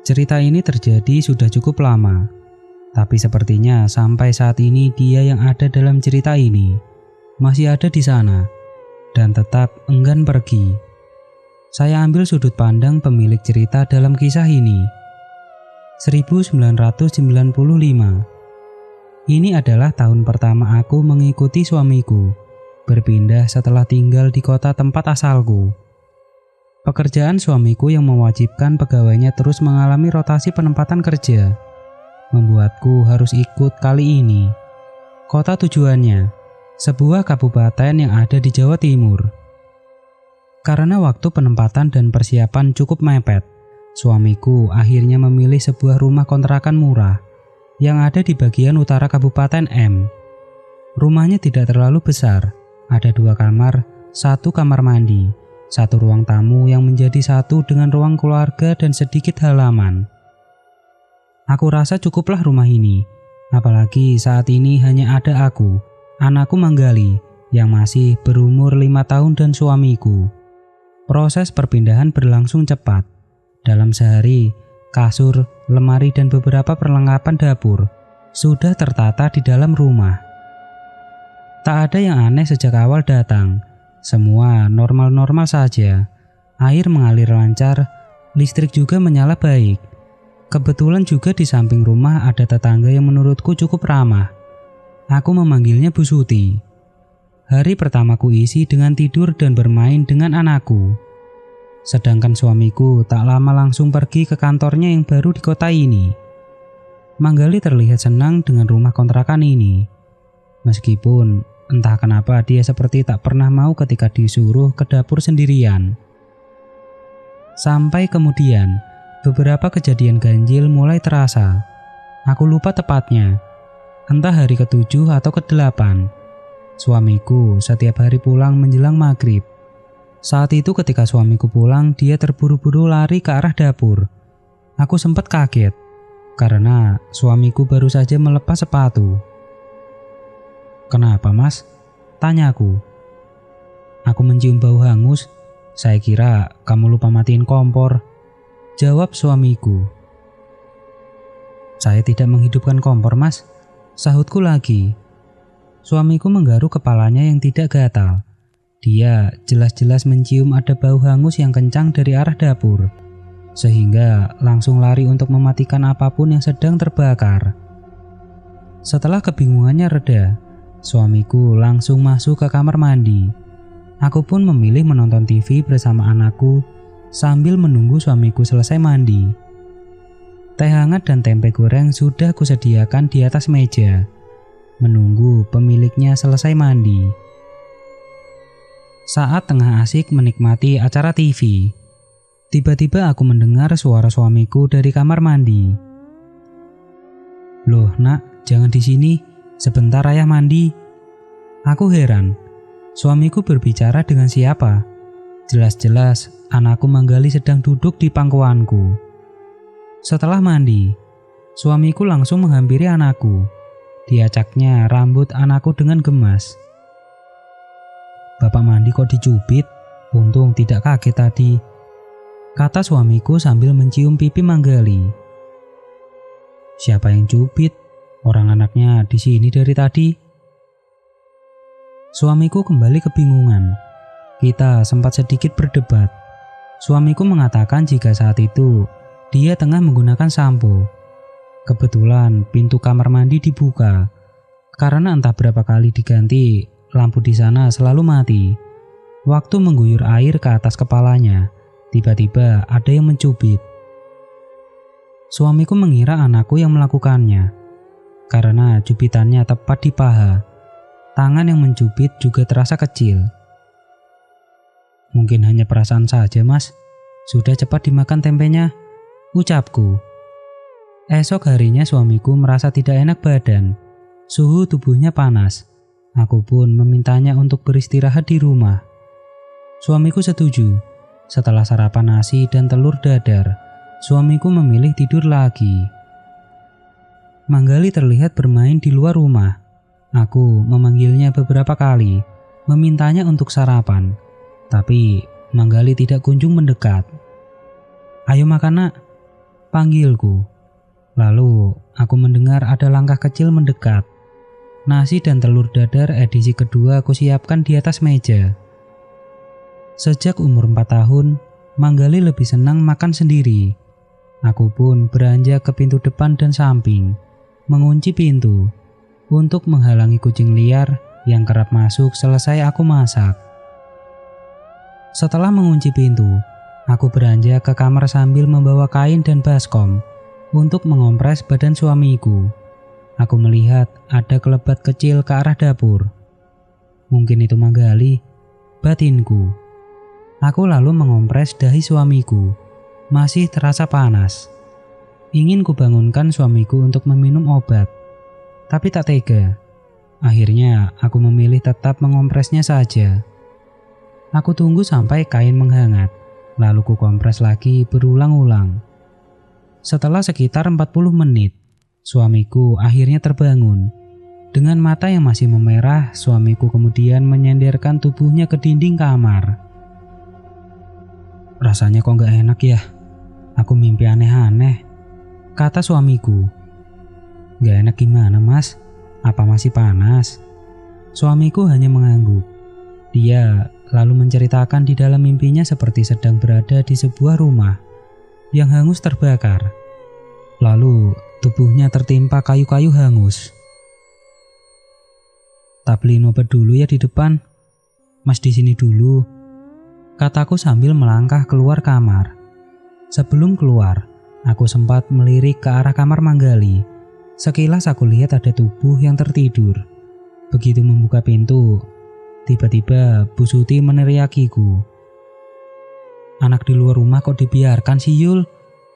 Cerita ini terjadi sudah cukup lama, tapi sepertinya sampai saat ini dia yang ada dalam cerita ini masih ada di sana dan tetap enggan pergi. Saya ambil sudut pandang pemilik cerita dalam kisah ini. 1995. Ini adalah tahun pertama aku mengikuti suamiku berpindah setelah tinggal di kota tempat asalku. Pekerjaan suamiku yang mewajibkan pegawainya terus mengalami rotasi penempatan kerja membuatku harus ikut kali ini. Kota tujuannya, sebuah kabupaten yang ada di Jawa Timur. Karena waktu penempatan dan persiapan cukup mepet, suamiku akhirnya memilih sebuah rumah kontrakan murah yang ada di bagian utara Kabupaten M. Rumahnya tidak terlalu besar, ada 2 kamar, 1 kamar mandi, 1 ruang tamu yang menjadi satu dengan ruang keluarga dan sedikit halaman. Aku rasa cukuplah rumah ini, apalagi saat ini hanya ada aku, anakku Manggali, yang masih berumur 5 tahun dan suamiku. Proses perpindahan berlangsung cepat. Dalam sehari, kasur, lemari dan beberapa perlengkapan dapur sudah tertata di dalam rumah. Tak ada yang aneh sejak awal datang. Semua normal-normal saja. Air mengalir lancar, listrik juga menyala baik. Kebetulan juga di samping rumah ada tetangga yang menurutku cukup ramah. Aku memanggilnya Bu Suti. Hari pertamaku isi dengan tidur dan bermain dengan anakku. Sedangkan suamiku tak lama langsung pergi ke kantornya yang baru di kota ini. Manggali terlihat senang dengan rumah kontrakan ini. Meskipun entah kenapa dia seperti tak pernah mau ketika disuruh ke dapur sendirian. Sampai kemudian, beberapa kejadian ganjil mulai terasa. Aku lupa tepatnya, entah hari ke-7 atau ke-8. Suamiku setiap hari pulang menjelang maghrib. Saat itu ketika suamiku pulang, dia terburu-buru lari ke arah dapur. Aku sempat kaget, karena suamiku baru saja melepas sepatu. "Kenapa, Mas?" tanyaku. "Aku mencium bau hangus. Saya kira kamu lupa matiin kompor," jawab suamiku. "Saya tidak menghidupkan kompor, Mas," sahutku lagi. Suamiku menggaruk kepalanya yang tidak gatal. Dia jelas-jelas mencium ada bau hangus yang kencang dari arah dapur, sehingga langsung lari untuk mematikan apapun yang sedang terbakar. Setelah kebingungannya reda, suamiku langsung masuk ke kamar mandi. Aku pun memilih menonton TV bersama anakku sambil menunggu suamiku selesai mandi. Teh hangat dan tempe goreng sudah kusediakan di atas meja, menunggu pemiliknya selesai mandi. Saat tengah asik menikmati acara TV, tiba-tiba aku mendengar suara suamiku dari kamar mandi. "Loh, Nak, jangan di sini. Sebentar ayah mandi." Aku heran, suamiku berbicara dengan siapa? Jelas-jelas anakku Manggali sedang duduk di pangkuanku. Setelah mandi, suamiku langsung menghampiri anakku. Diacaknya rambut anakku dengan gemas. "Bapak mandi kok dicubit? Untung tidak kaget tadi," kata suamiku sambil mencium pipi Manggali. "Siapa yang cubit? Orang anaknya di sini dari tadi." Suamiku kembali kebingungan. Kita sempat sedikit berdebat. Suamiku mengatakan jika saat itu dia tengah menggunakan sampo. Kebetulan pintu kamar mandi dibuka. Karena entah berapa kali diganti, lampu di sana selalu mati. Waktu mengguyur air ke atas kepalanya, tiba-tiba ada yang mencubit. Suamiku mengira anakku yang melakukannya, karena cubitannya tepat di paha. Tangan yang mencubit juga terasa kecil. "Mungkin hanya perasaan saja, Mas. Sudah cepat dimakan tempenya," ucapku. Esok harinya suamiku merasa tidak enak badan. Suhu tubuhnya panas. Aku pun memintanya untuk beristirahat di rumah. Suamiku setuju. Setelah sarapan nasi dan telur dadar, suamiku memilih tidur lagi. Manggali terlihat bermain di luar rumah. Aku memanggilnya beberapa kali, memintanya untuk sarapan. Tapi Manggali tidak kunjung mendekat. "Ayo makan, Nak," panggilku. Lalu aku mendengar ada langkah kecil mendekat. Nasi dan telur dadar edisi kedua aku siapkan di atas meja. Sejak umur 4 tahun, Manggali lebih senang makan sendiri. Aku pun beranjak ke pintu depan dan samping, mengunci pintu untuk menghalangi kucing liar yang kerap masuk selesai aku masak. Setelah mengunci pintu, aku beranjak ke kamar sambil membawa kain dan baskom untuk mengompres badan suamiku. Aku melihat ada kelebat kecil ke arah dapur. Mungkin itu Manggali, batinku. Aku lalu mengompres dahi suamiku. Masih terasa panas. Ingin kubangunkan suamiku untuk meminum obat. Tapi tak tega. Akhirnya aku memilih tetap mengompresnya saja. Aku tunggu sampai kain menghangat. Lalu ku kompres lagi berulang-ulang. Setelah sekitar 40 menit, suamiku akhirnya terbangun. Dengan mata yang masih memerah, suamiku kemudian menyenderkan tubuhnya ke dinding kamar. Rasanya kok gak enak ya? Aku mimpi aneh-aneh, kata suamiku. Gak enak gimana mas? Apa masih panas? Suamiku hanya mengangguk. Dia lalu menceritakan di dalam mimpinya seperti sedang berada di sebuah rumah yang hangus terbakar. Lalu tubuhnya tertimpa kayu-kayu hangus. Tak beliin obat dulu ya di depan. Mas di sini dulu, kataku sambil melangkah keluar kamar. Sebelum keluar, aku sempat melirik ke arah kamar Manggali. Sekilas aku lihat ada tubuh yang tertidur. Begitu membuka pintu, tiba-tiba Bu Suti meneriakiku. Anak di luar rumah kok dibiarkan sih Yul?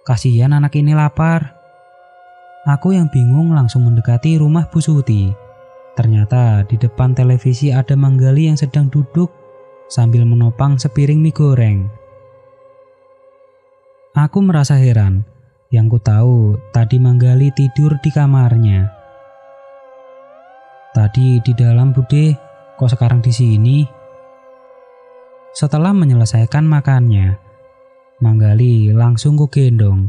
Kasihan anak ini lapar. Aku yang bingung langsung mendekati rumah Bu Suti. Ternyata di depan televisi ada Manggali yang sedang duduk sambil menopang sepiring mie goreng. Aku merasa heran. Yang ku tahu tadi Manggali tidur di kamarnya. Tadi di dalam Bude, kok sekarang di sini? Setelah menyelesaikan makannya, Manggali langsung ku gendong.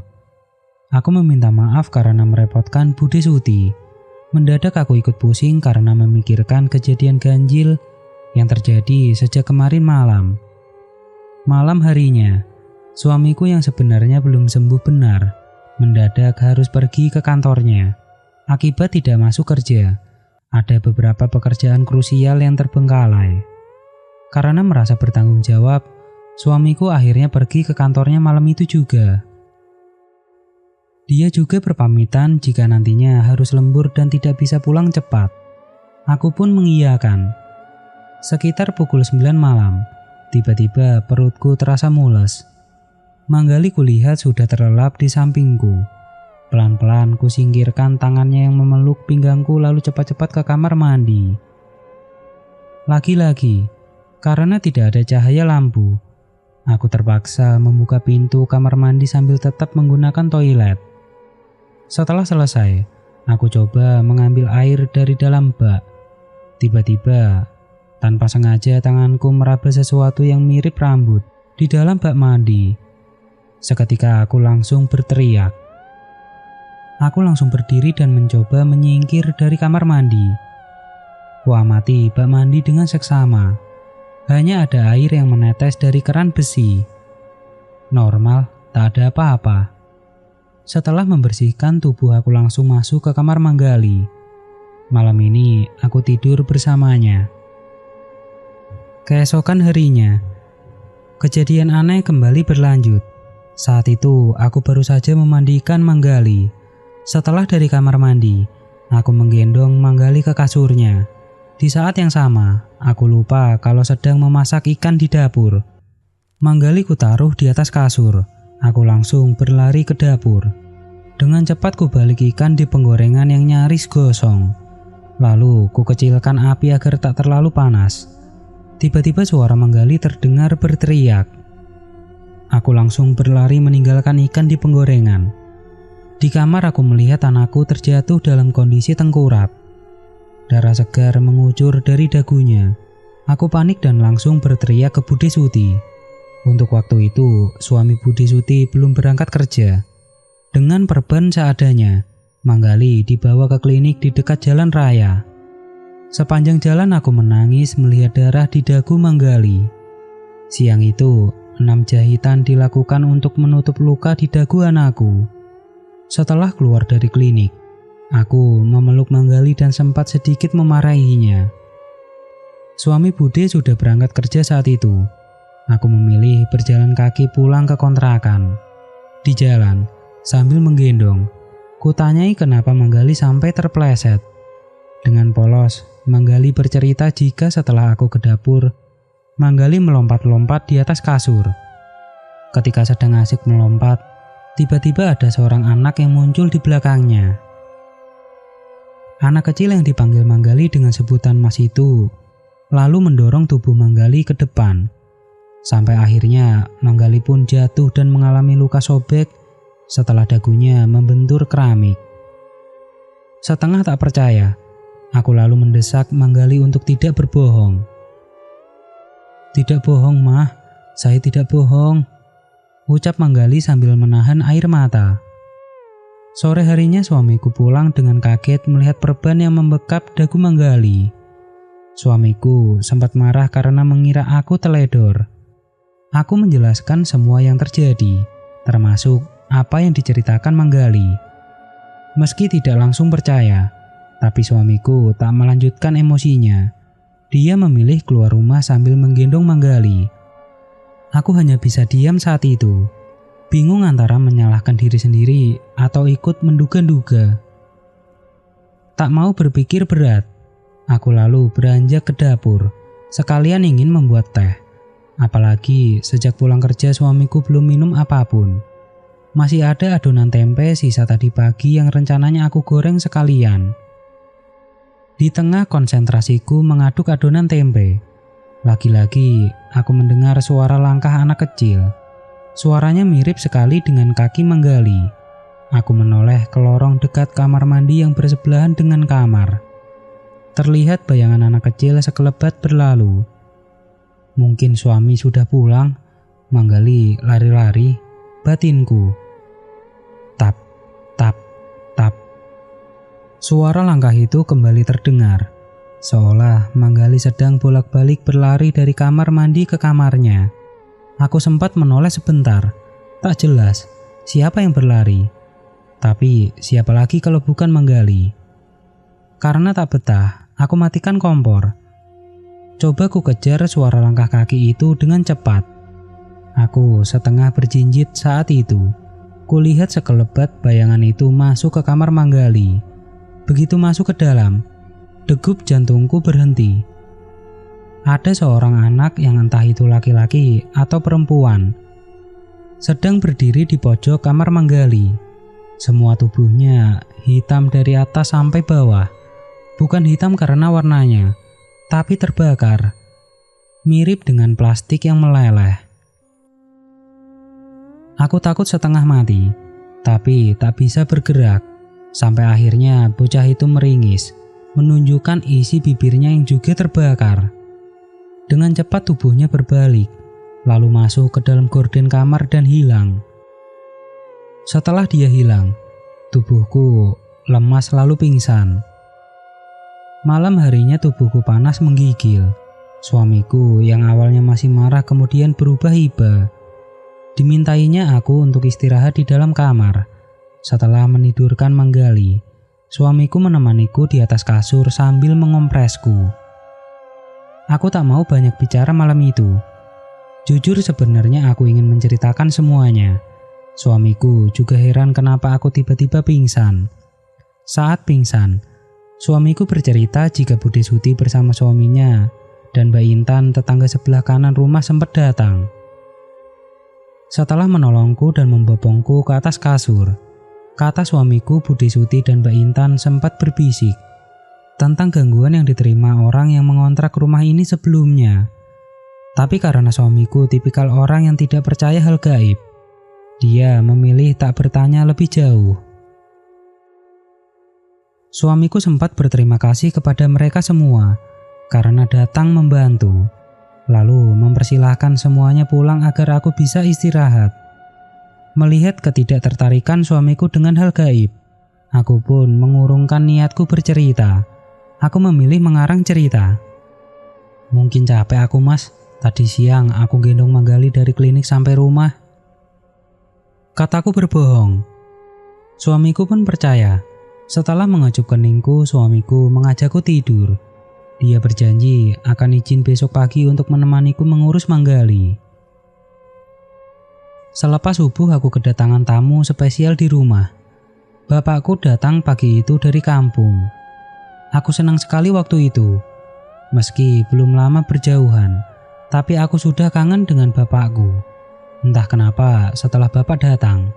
Aku meminta maaf karena merepotkan Bude Suti. Mendadak aku ikut pusing karena memikirkan kejadian ganjil yang terjadi sejak kemarin malam. Malam harinya, suamiku yang sebenarnya belum sembuh benar, mendadak harus pergi ke kantornya. Akibat tidak masuk kerja, ada beberapa pekerjaan krusial yang terbengkalai. Karena merasa bertanggung jawab, suamiku akhirnya pergi ke kantornya malam itu juga. Dia juga berpamitan jika nantinya harus lembur dan tidak bisa pulang cepat. Aku pun mengiyakan. Sekitar pukul 9 malam, tiba-tiba perutku terasa mules. Manggali kulihat sudah terlelap di sampingku. Pelan-pelan kusingkirkan tangannya yang memeluk pinggangku lalu cepat-cepat ke kamar mandi. Lagi-lagi, karena tidak ada cahaya lampu, aku terpaksa membuka pintu kamar mandi sambil tetap menggunakan toilet. Setelah selesai, aku coba mengambil air dari dalam bak. Tiba-tiba, tanpa sengaja tanganku meraba sesuatu yang mirip rambut di dalam bak mandi. Seketika aku langsung berteriak. Aku langsung berdiri dan mencoba menyingkir dari kamar mandi. Kuamati bak mandi dengan seksama. Hanya ada air yang menetes dari keran besi. Normal, tak ada apa-apa. Setelah membersihkan tubuh, aku langsung masuk ke kamar Manggali. Malam ini aku tidur bersamanya. Keesokan harinya, kejadian aneh kembali berlanjut. Saat itu aku baru saja memandikan Manggali. Setelah dari kamar mandi, aku menggendong Manggali ke kasurnya. Di saat yang sama, aku lupa kalau sedang memasak ikan di dapur. Manggali ku taruh di atas kasur. Aku langsung berlari ke dapur. Dengan cepat ku balik ikan di penggorengan yang nyaris gosong. Lalu ku kecilkan api agar tak terlalu panas. Tiba-tiba suara Manggali terdengar berteriak. Aku langsung berlari meninggalkan ikan di penggorengan. Di kamar aku melihat anakku terjatuh dalam kondisi tengkurap. Darah segar mengucur dari dagunya. Aku panik dan langsung berteriak ke Bude Suti. Untuk waktu itu, suami Bude Suti belum berangkat kerja. Dengan perban seadanya, Manggali dibawa ke klinik di dekat jalan raya. Sepanjang jalan aku menangis melihat darah di dagu Manggali. Siang itu, 6 jahitan dilakukan untuk menutup luka di dagu anakku. Setelah keluar dari klinik, aku memeluk Manggali dan sempat sedikit memarahinya. Suami Bude sudah berangkat kerja saat itu. Aku memilih berjalan kaki pulang ke kontrakan. Di jalan, sambil menggendong, kutanyai kenapa Manggali sampai terpleset. Dengan polos, Manggali bercerita jika setelah aku ke dapur, Manggali melompat-lompat di atas kasur. Ketika sedang asik melompat, tiba-tiba ada seorang anak yang muncul di belakangnya. Anak kecil yang dipanggil Manggali dengan sebutan Mas itu, lalu mendorong tubuh Manggali ke depan. Sampai akhirnya Manggali pun jatuh dan mengalami luka sobek setelah dagunya membentur keramik. Setengah tak percaya, aku lalu mendesak Manggali untuk tidak berbohong. "Tidak bohong, Mah. Saya tidak bohong," ucap Manggali sambil menahan air mata. Sore harinya suamiku pulang dengan kaget melihat perban yang membekap dagu Manggali. Suamiku sempat marah karena mengira aku teledor. Aku menjelaskan semua yang terjadi, termasuk apa yang diceritakan Manggali. Meski tidak langsung percaya, tapi suamiku tak melanjutkan emosinya. Dia memilih keluar rumah sambil menggendong Manggali. Aku hanya bisa diam saat itu, bingung antara menyalahkan diri sendiri atau ikut menduga-duga. Tak mau berpikir berat, aku lalu beranjak ke dapur, sekalian ingin membuat teh. Apalagi sejak pulang kerja suamiku belum minum apapun. Masih ada adonan tempe sisa tadi pagi yang rencananya aku goreng sekalian. Di tengah konsentrasiku mengaduk adonan tempe, lagi-lagi aku mendengar suara langkah anak kecil. Suaranya mirip sekali dengan kaki Manggali. Aku menoleh ke lorong dekat kamar mandi yang bersebelahan dengan kamar. Terlihat bayangan anak kecil sekelebat berlalu. Mungkin suami sudah pulang. Manggali lari-lari, batinku. Tap, tap, tap. Suara langkah itu kembali terdengar, seolah Manggali sedang bolak-balik berlari dari kamar mandi ke kamarnya. Aku sempat menoleh sebentar, tak jelas siapa yang berlari. Tapi siapa lagi kalau bukan Manggali? Karena tak betah, aku matikan kompor. Coba ku kejar suara langkah kaki itu dengan cepat. Aku setengah berjinjit saat itu. Kulihat sekelebat bayangan itu masuk ke kamar Manggali. Begitu masuk ke dalam, degup jantungku berhenti. Ada seorang anak yang entah itu laki-laki atau perempuan, sedang berdiri di pojok kamar Manggali. Semua tubuhnya hitam dari atas sampai bawah. Bukan hitam karena warnanya, tapi terbakar. Mirip dengan plastik yang meleleh. Aku takut setengah mati, tapi tak bisa bergerak. Sampai akhirnya bocah itu meringis, menunjukkan isi bibirnya yang juga terbakar. Dengan cepat tubuhnya berbalik, lalu masuk ke dalam gorden kamar dan hilang. Setelah dia hilang, tubuhku lemas lalu pingsan. Malam harinya tubuhku panas menggigil. Suamiku yang awalnya masih marah kemudian berubah iba. Dimintainya aku untuk istirahat di dalam kamar. Setelah menidurkan Manggali, suamiku menemaniku di atas kasur sambil mengompresku. Aku tak mau banyak bicara malam itu. Jujur sebenarnya aku ingin menceritakan semuanya. Suamiku juga heran kenapa aku tiba-tiba pingsan. Saat pingsan, suamiku bercerita jika Bude Suti bersama suaminya dan Mbak Intan tetangga sebelah kanan rumah sempat datang. Setelah menolongku dan membopongku ke atas kasur, kata suamiku Bude Suti dan Mbak Intan sempat berbisik tentang gangguan yang diterima orang yang mengontrak rumah ini sebelumnya. Tapi karena suamiku tipikal orang yang tidak percaya hal gaib, dia memilih tak bertanya lebih jauh. Suamiku sempat berterima kasih kepada mereka semua karena datang membantu, lalu mempersilahkan semuanya pulang agar aku bisa istirahat. Melihat ketidaktertarikan suamiku dengan hal gaib, aku pun mengurungkan niatku bercerita. Aku memilih mengarang cerita. Mungkin capek aku, Mas. Tadi siang aku gendong Manggali dari klinik sampai rumah. Kataku berbohong. Suamiku pun percaya. Setelah mengecup keningku, suamiku mengajakku tidur. Dia berjanji akan izin besok pagi untuk menemaniku mengurus Manggali. Selepas subuh aku kedatangan tamu spesial di rumah. Bapakku datang pagi itu dari kampung. Aku senang sekali waktu itu. Meski belum lama berjauhan, tapi aku sudah kangen dengan bapakku. Entah kenapa setelah bapak datang,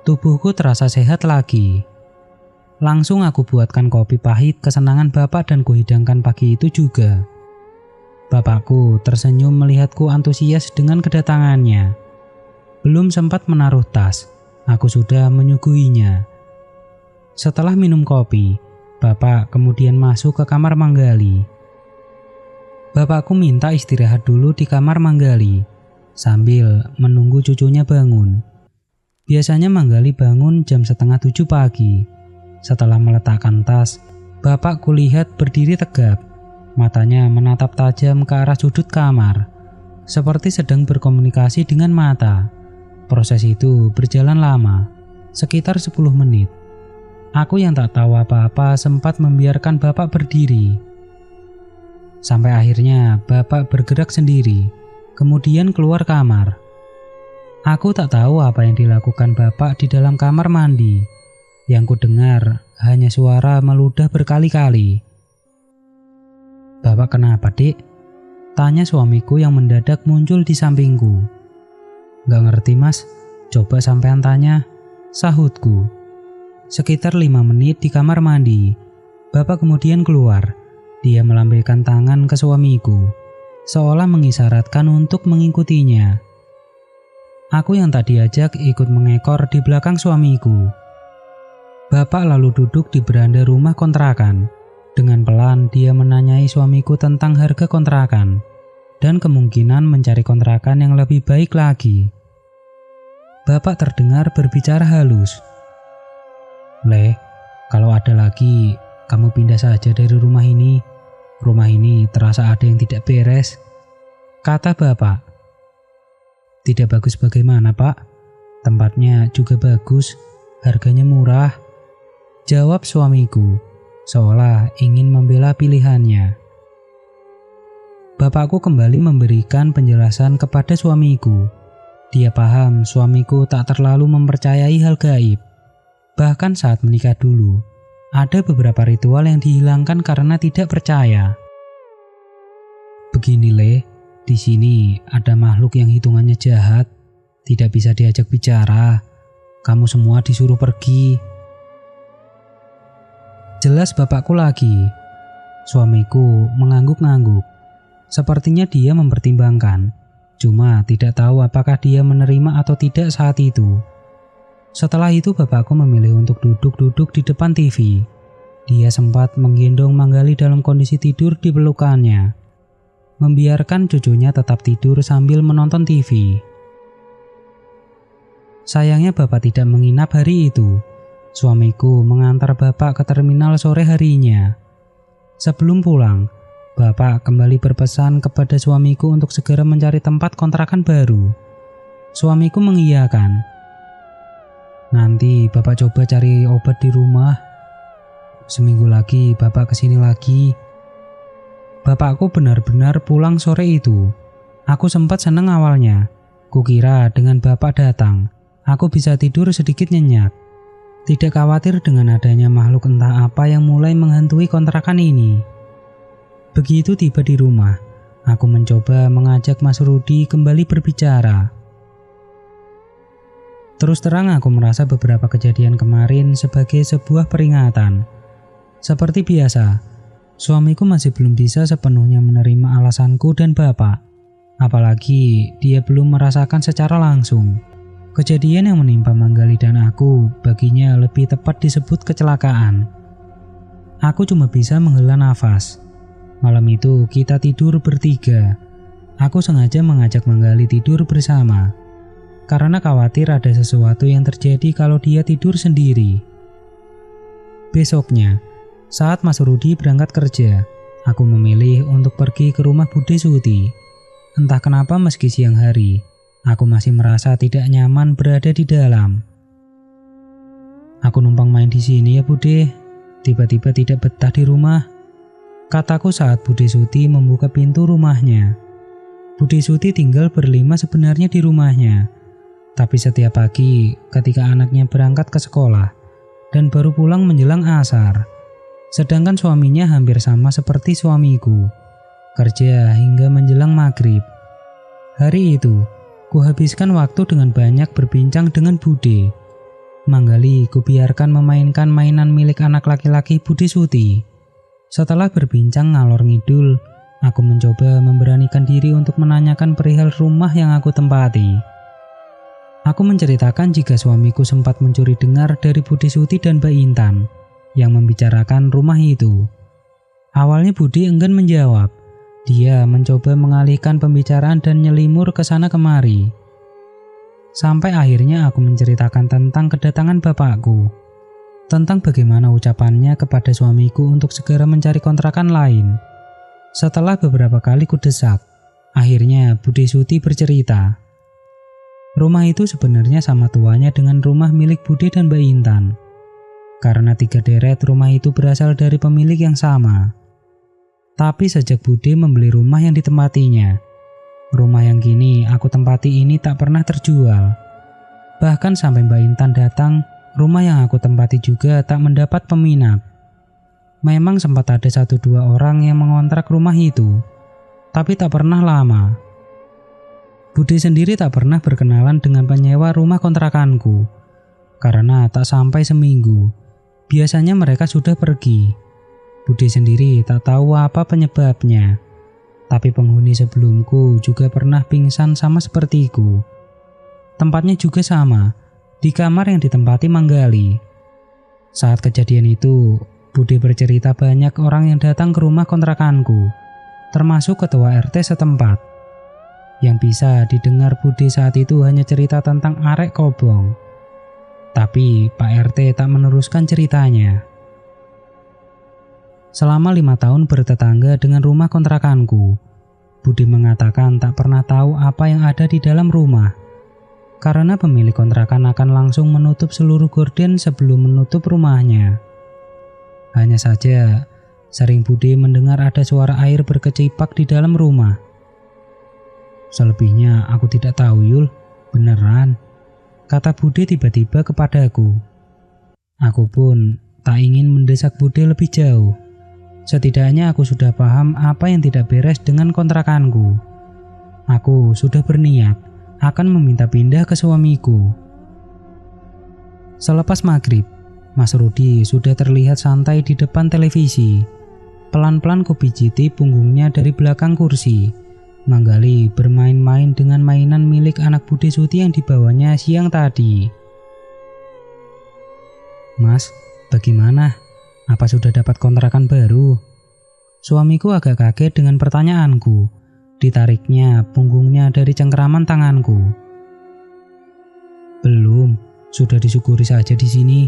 tubuhku terasa sehat lagi. Langsung aku buatkan kopi pahit kesenangan bapak dan kuhidangkan pagi itu juga. Bapakku tersenyum melihatku antusias dengan kedatangannya. Belum sempat menaruh tas, aku sudah menyuguhinya. Setelah minum kopi, bapak kemudian masuk ke kamar Manggali. Bapakku minta istirahat dulu di kamar Manggali sambil menunggu cucunya bangun. Biasanya Manggali bangun jam 6:30 pagi. Setelah meletakkan tas, bapakku lihat berdiri tegap. Matanya menatap tajam ke arah sudut kamar, seperti sedang berkomunikasi dengan mata. Proses itu berjalan lama, sekitar 10 menit. Aku yang tak tahu apa-apa sempat membiarkan bapak berdiri. Sampai akhirnya bapak bergerak sendiri, kemudian keluar kamar. Aku tak tahu apa yang dilakukan bapak di dalam kamar mandi. Yang ku dengar hanya suara meludah berkali-kali. "Bapak kenapa, Dek?" tanya suamiku yang mendadak muncul di sampingku. "Gak ngerti, Mas. Coba sampean tanya," sahutku. Sekitar 5 menit di kamar mandi, bapak kemudian keluar. Dia melambaikan tangan ke suamiku, seolah mengisyaratkan untuk mengikutinya. Aku yang tak diajak ikut mengekor di belakang suamiku. Bapak lalu duduk di beranda rumah kontrakan. Dengan pelan dia menanyai suamiku tentang harga kontrakan dan kemungkinan mencari kontrakan yang lebih baik lagi. Bapak terdengar berbicara halus. "Le, kalau ada lagi, kamu pindah saja dari rumah ini. Rumah ini terasa ada yang tidak beres," kata bapak. "Tidak bagus bagaimana, Pak? Tempatnya juga bagus, harganya murah," jawab suamiku, seolah ingin membela pilihannya. Bapakku kembali memberikan penjelasan kepada suamiku. Dia paham suamiku tak terlalu mempercayai hal gaib. Bahkan saat menikah dulu, ada beberapa ritual yang dihilangkan karena tidak percaya. "Begini, Le, di sini ada makhluk yang hitungannya jahat, tidak bisa diajak bicara. Kamu semua disuruh pergi." Jelas bapakku lagi. Suamiku mengangguk-ngangguk. Sepertinya dia mempertimbangkan, cuma tidak tahu apakah dia menerima atau tidak saat itu. Setelah itu bapakku memilih untuk duduk-duduk di depan TV. Dia sempat menggendong Manggali dalam kondisi tidur di pelukannya, membiarkan cucunya tetap tidur sambil menonton TV. Sayangnya bapak tidak menginap hari itu. Suamiku mengantar bapak ke terminal sore harinya. Sebelum pulang, bapak kembali berpesan kepada suamiku untuk segera mencari tempat kontrakan baru. Suamiku mengiyakan. "Nanti bapak coba cari obat di rumah. Seminggu lagi bapak kesini lagi." Bapakku benar-benar pulang sore itu. Aku sempat senang awalnya. Kukira dengan bapak datang, aku bisa tidur sedikit nyenyak. Tidak khawatir dengan adanya makhluk entah apa yang mulai menghantui kontrakan ini. Begitu tiba di rumah, aku mencoba mengajak Mas Rudi kembali berbicara. Terus terang aku merasa beberapa kejadian kemarin sebagai sebuah peringatan. Seperti biasa, suamiku masih belum bisa sepenuhnya menerima alasanku dan bapak. Apalagi dia belum merasakan secara langsung. Kejadian yang menimpa Manggali dan aku baginya lebih tepat disebut kecelakaan. Aku cuma bisa menghela nafas. Malam itu kita tidur bertiga. Aku sengaja mengajak Manggali tidur bersama. karena khawatir ada sesuatu yang terjadi kalau dia tidur sendiri. Besoknya, saat Mas Rudi berangkat kerja, aku memilih untuk pergi ke rumah Bude Suti. Entah kenapa meski siang hari, aku masih merasa tidak nyaman berada di dalam. "Aku numpang main di sini ya Bude, tiba-tiba tidak betah di rumah," kataku saat Bude Suti membuka pintu rumahnya. Bude Suti tinggal berlima sebenarnya di rumahnya, tapi setiap pagi ketika anaknya berangkat ke sekolah dan baru pulang menjelang asar, sedangkan suaminya hampir sama seperti suamiku, kerja hingga menjelang maghrib. Hari itu, kuhabiskan waktu dengan banyak berbincang dengan Bude. Manggali kubiarkan memainkan mainan milik anak laki-laki Bude Suti. Setelah berbincang ngalor ngidul, aku mencoba memberanikan diri untuk menanyakan perihal rumah yang aku tempati. Aku menceritakan jika suamiku sempat mencuri dengar dari Bude Suti dan Mbak Intan yang membicarakan rumah itu. Awalnya Bude enggan menjawab. Dia mencoba mengalihkan pembicaraan dan nyelimur ke sana kemari. Sampai akhirnya aku menceritakan tentang kedatangan bapakku, tentang bagaimana ucapannya kepada suamiku untuk segera mencari kontrakan lain. Setelah beberapa kali kudesak, akhirnya Bude Suti bercerita. Rumah itu sebenarnya sama tuanya dengan rumah milik Bude dan Mbak Intan. Karena 3 deret rumah itu berasal dari pemilik yang sama. Tapi sejak Bude membeli rumah yang ditempatinya, rumah yang kini aku tempati ini tak pernah terjual. Bahkan sampai Mbak Intan datang, rumah yang aku tempati juga tak mendapat peminat. Memang sempat ada 1-2 orang yang mengontrak rumah itu, tapi tak pernah lama. Bude sendiri tak pernah berkenalan dengan penyewa rumah kontrakanku, karena tak sampai seminggu, biasanya mereka sudah pergi. Bude sendiri tak tahu apa penyebabnya, tapi penghuni sebelumku juga pernah pingsan sama sepertiku. Tempatnya juga sama, di kamar yang ditempati Manggali. Saat kejadian itu, Bude bercerita banyak orang yang datang ke rumah kontrakanku, termasuk ketua RT setempat. Yang bisa didengar Bude saat itu hanya cerita tentang arek kobong. Tapi Pak RT tak meneruskan ceritanya. Selama 5 tahun bertetangga dengan rumah kontrakanku, Bude mengatakan tak pernah tahu apa yang ada di dalam rumah, karena pemilik kontrakan akan langsung menutup seluruh gorden sebelum menutup rumahnya. Hanya saja, sering Bude mendengar ada suara air berkecipak di dalam rumah. "Selebihnya aku tidak tahu Yul, beneran," kata Bude tiba-tiba kepadaku. Aku pun tak ingin mendesak Bude lebih jauh. Setidaknya aku sudah paham apa yang tidak beres dengan kontrakanku. Aku sudah berniat akan meminta pindah ke suamiku. Selepas maghrib, Mas Rudi sudah terlihat santai di depan televisi. Pelan-pelan kupijiti punggungnya dari belakang kursi. Manggali bermain-main dengan mainan milik anak Bude Suti yang dibawanya siang tadi. "Mas, bagaimana? Apa sudah dapat kontrakan baru?" Suamiku agak kaget dengan pertanyaanku. Ditariknya punggungnya dari cengkeraman tanganku. "Belum, sudah disyukuri saja di sini.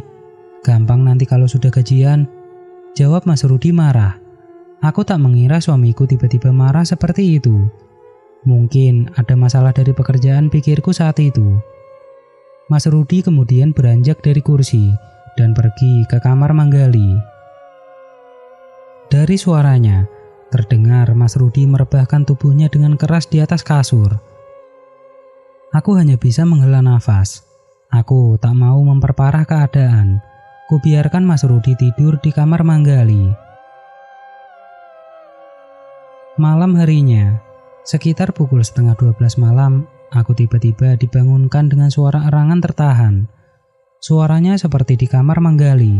Gampang nanti kalau sudah gajian," jawab Mas Rudi marah. Aku tak mengira suamiku tiba-tiba marah seperti itu. Mungkin ada masalah dari pekerjaan, pikirku saat itu. Mas Rudi kemudian beranjak dari kursi dan pergi ke kamar Manggali. Dari suaranya, terdengar Mas Rudi merebahkan tubuhnya dengan keras di atas kasur. Aku hanya bisa menghela nafas. Aku tak mau memperparah keadaan. Kubiarkan Mas Rudi tidur di kamar Manggali. Malam harinya, sekitar pukul 11:30 malam, aku tiba-tiba dibangunkan dengan suara erangan tertahan. Suaranya seperti di kamar Manggali.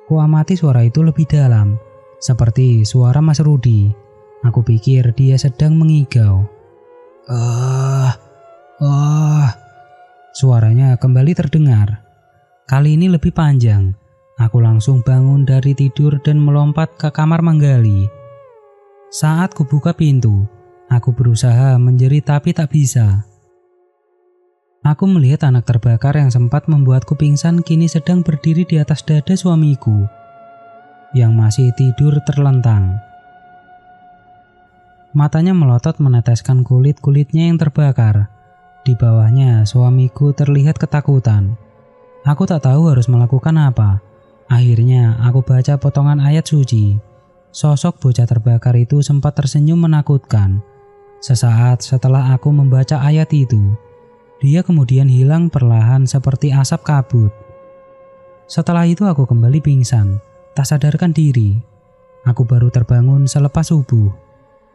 Kuamati suara itu lebih dalam, seperti suara Mas Rudi. Aku pikir dia sedang mengigau. Suaranya kembali terdengar. Kali ini lebih panjang. Aku langsung bangun dari tidur dan melompat ke kamar Manggali. Saat kubuka pintu, Aku berusaha menjerit tapi tak bisa. Aku melihat anak terbakar yang sempat membuatku pingsan kini sedang berdiri di atas dada suamiku yang masih tidur terlentang. Matanya melotot meneteskan kulit-kulitnya yang terbakar. Di bawahnya suamiku terlihat ketakutan. Aku tak tahu harus melakukan apa. Akhirnya aku baca potongan ayat suci. Sosok bocah terbakar itu sempat tersenyum menakutkan. Sesaat setelah aku membaca ayat itu, dia kemudian hilang perlahan seperti asap kabut. Setelah itu aku kembali pingsan, tak sadarkan diri. Aku baru terbangun selepas subuh.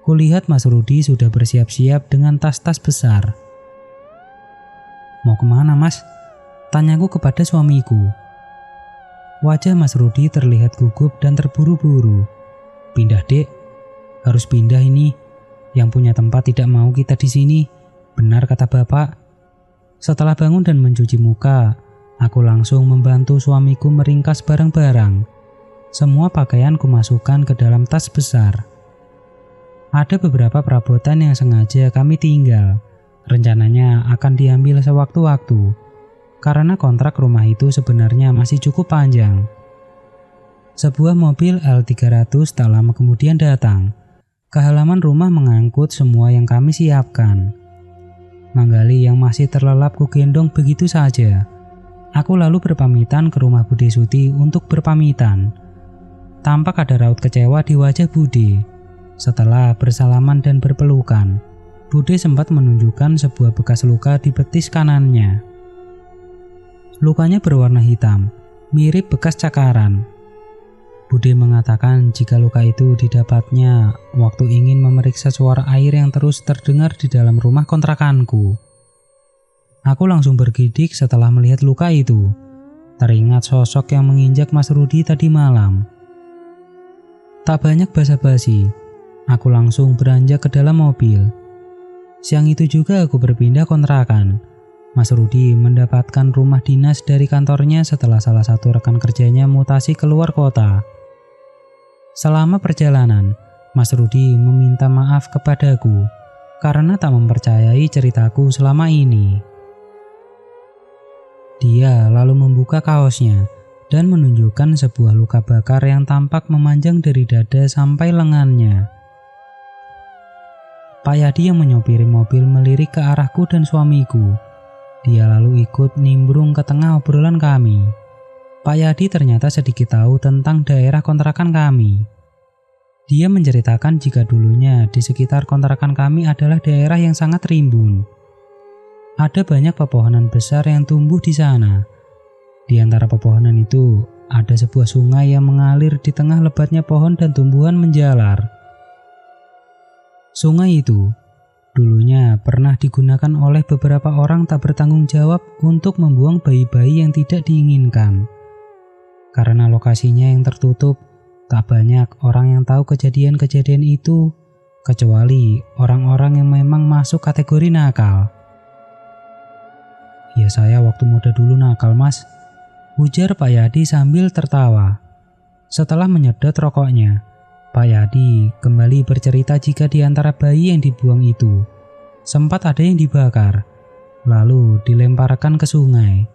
Kulihat Mas Rudi sudah bersiap-siap dengan tas-tas besar. "Mau kemana, Mas?" tanyaku kepada suamiku. Wajah Mas Rudi terlihat gugup dan terburu-buru. "Pindah, Dek. Harus pindah ini. Yang punya tempat tidak mau kita di sini. Benar kata Bapak." Setelah bangun dan mencuci muka, aku langsung membantu suamiku meringkas barang-barang. Semua pakaian kumasukkan ke dalam tas besar. Ada beberapa perabotan yang sengaja kami tinggal. Rencananya akan diambil sewaktu-waktu, karena kontrak rumah itu sebenarnya masih cukup panjang. Sebuah mobil L300 tak lama kemudian datang. Ke halaman rumah mengangkut semua yang kami siapkan. Manggali yang masih terlelap kugendong begitu saja. Aku lalu berpamitan ke rumah Bude Suti untuk berpamitan. Tampak ada raut kecewa di wajah Bude. Setelah bersalaman dan berpelukan, Bude sempat menunjukkan sebuah bekas luka di betis kanannya. Lukanya berwarna hitam, mirip bekas cakaran. Bude mengatakan jika luka itu didapatnya waktu ingin memeriksa suara air yang terus terdengar di dalam rumah kontrakanku. Aku langsung bergidik setelah melihat luka itu. Teringat sosok yang menginjak Mas Rudi tadi malam. Tak banyak basa-basi. Aku langsung beranjak ke dalam mobil. Siang itu juga aku berpindah kontrakan. Mas Rudi mendapatkan rumah dinas dari kantornya setelah salah satu rekan kerjanya mutasi keluar kota. Selama perjalanan, Mas Rudi meminta maaf kepadaku karena tak mempercayai ceritaku selama ini. Dia lalu membuka kaosnya dan menunjukkan sebuah luka bakar yang tampak memanjang dari dada sampai lengannya. Pak Yadi yang menyopiri mobil melirik ke arahku dan suamiku. Dia lalu ikut nimbrung ke tengah obrolan kami. Pak Yadi ternyata sedikit tahu tentang daerah kontrakan kami. Dia menceritakan jika dulunya di sekitar kontrakan kami adalah daerah yang sangat rimbun. Ada banyak pepohonan besar yang tumbuh di sana. Di antara pepohonan itu, ada sebuah sungai yang mengalir di tengah lebatnya pohon dan tumbuhan menjalar. Sungai itu dulunya pernah digunakan oleh beberapa orang tak bertanggung jawab untuk membuang bayi-bayi yang tidak diinginkan. Karena lokasinya yang tertutup, tak banyak orang yang tahu kejadian-kejadian itu, kecuali orang-orang yang memang masuk kategori nakal. "Ya saya waktu muda dulu nakal, Mas," ujar Pak Yadi sambil tertawa. Setelah menyedot rokoknya, Pak Yadi kembali bercerita jika di antara bayi yang dibuang itu, sempat ada yang dibakar, lalu dilemparkan ke sungai.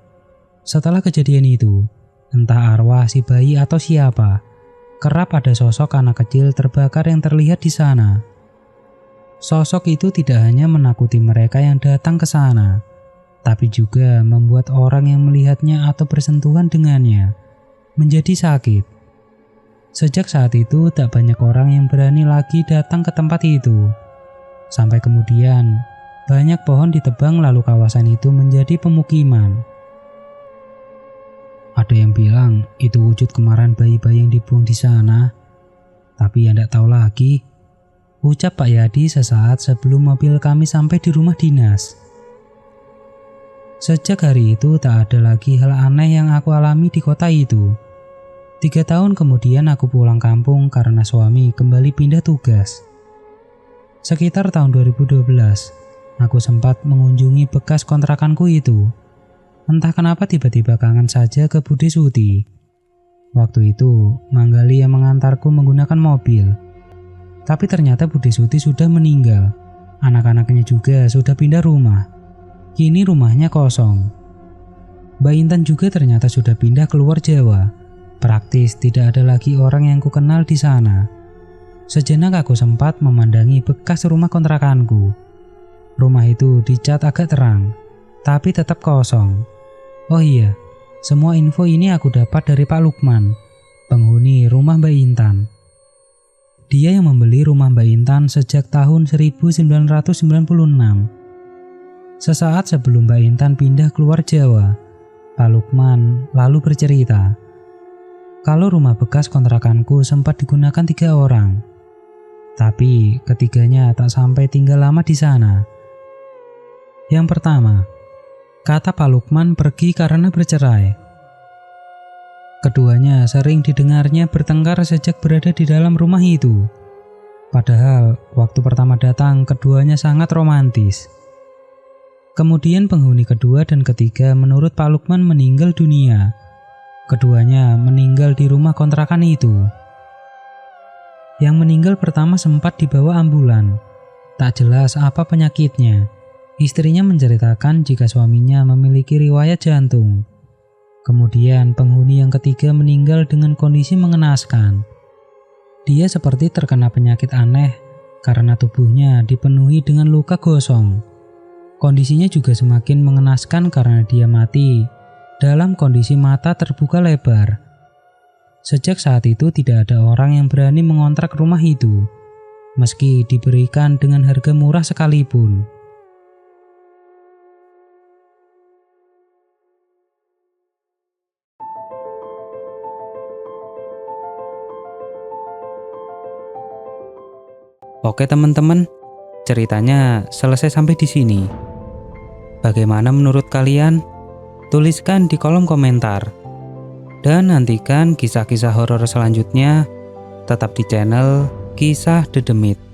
Setelah kejadian itu, entah arwah si bayi atau siapa, kerap ada sosok anak kecil terbakar yang terlihat di sana. Sosok itu tidak hanya menakuti mereka yang datang ke sana, tapi juga membuat orang yang melihatnya atau bersentuhan dengannya menjadi sakit. Sejak saat itu tak banyak orang yang berani lagi datang ke tempat itu. Sampai kemudian banyak pohon ditebang lalu kawasan itu menjadi pemukiman. Ada yang bilang itu wujud kemarahan bayi-bayi yang dibuang di sana. Tapi yang tak tahu lagi, ucap Pak Yadi sesaat sebelum mobil kami sampai di rumah dinas. Sejak hari itu tak ada lagi hal aneh yang aku alami di kota itu. 3 tahun kemudian aku pulang kampung karena suami kembali pindah tugas. Sekitar tahun 2012, aku sempat mengunjungi bekas kontrakanku itu. Entah kenapa tiba-tiba kangen saja ke Bude Suti. Waktu itu, Manggali yang mengantarku menggunakan mobil. Tapi ternyata Bude Suti sudah meninggal. Anak-anaknya juga sudah pindah rumah. Kini rumahnya kosong. Mbak Intan juga ternyata sudah pindah keluar Jawa. Praktis tidak ada lagi orang yang kukenal di sana. Sejenak aku sempat memandangi bekas rumah kontrakanku. Rumah itu dicat agak terang, tapi tetap kosong. Oh iya, semua info ini aku dapat dari Pak Lukman, penghuni rumah Mbak Intan. Dia yang membeli rumah Mbak Intan sejak tahun 1996. Sesaat sebelum Mbak Intan pindah keluar Jawa, Pak Lukman lalu bercerita kalau rumah bekas kontrakanku sempat digunakan 3 orang. Tapi ketiganya tak sampai tinggal lama di sana. Yang pertama, kata Pak Lukman pergi karena bercerai. Keduanya sering didengarnya bertengkar sejak berada di dalam rumah itu. Padahal waktu pertama datang keduanya sangat romantis. Kemudian penghuni kedua dan ketiga menurut Pak Lukman meninggal dunia. Keduanya meninggal di rumah kontrakan itu. Yang meninggal pertama sempat dibawa ambulan. Tak jelas apa penyakitnya. Istrinya menceritakan jika suaminya memiliki riwayat jantung. Kemudian penghuni yang ketiga meninggal dengan kondisi mengenaskan. Dia seperti terkena penyakit aneh karena tubuhnya dipenuhi dengan luka gosong. Kondisinya juga semakin mengenaskan karena dia mati dalam kondisi mata terbuka lebar. Sejak saat itu tidak ada orang yang berani mengontrak rumah itu, meski diberikan dengan harga murah sekalipun. Oke teman-teman, ceritanya selesai sampai di sini. Bagaimana menurut kalian? Tuliskan di kolom komentar. Dan nantikan kisah-kisah horor selanjutnya tetap di channel Kisah Dedemit.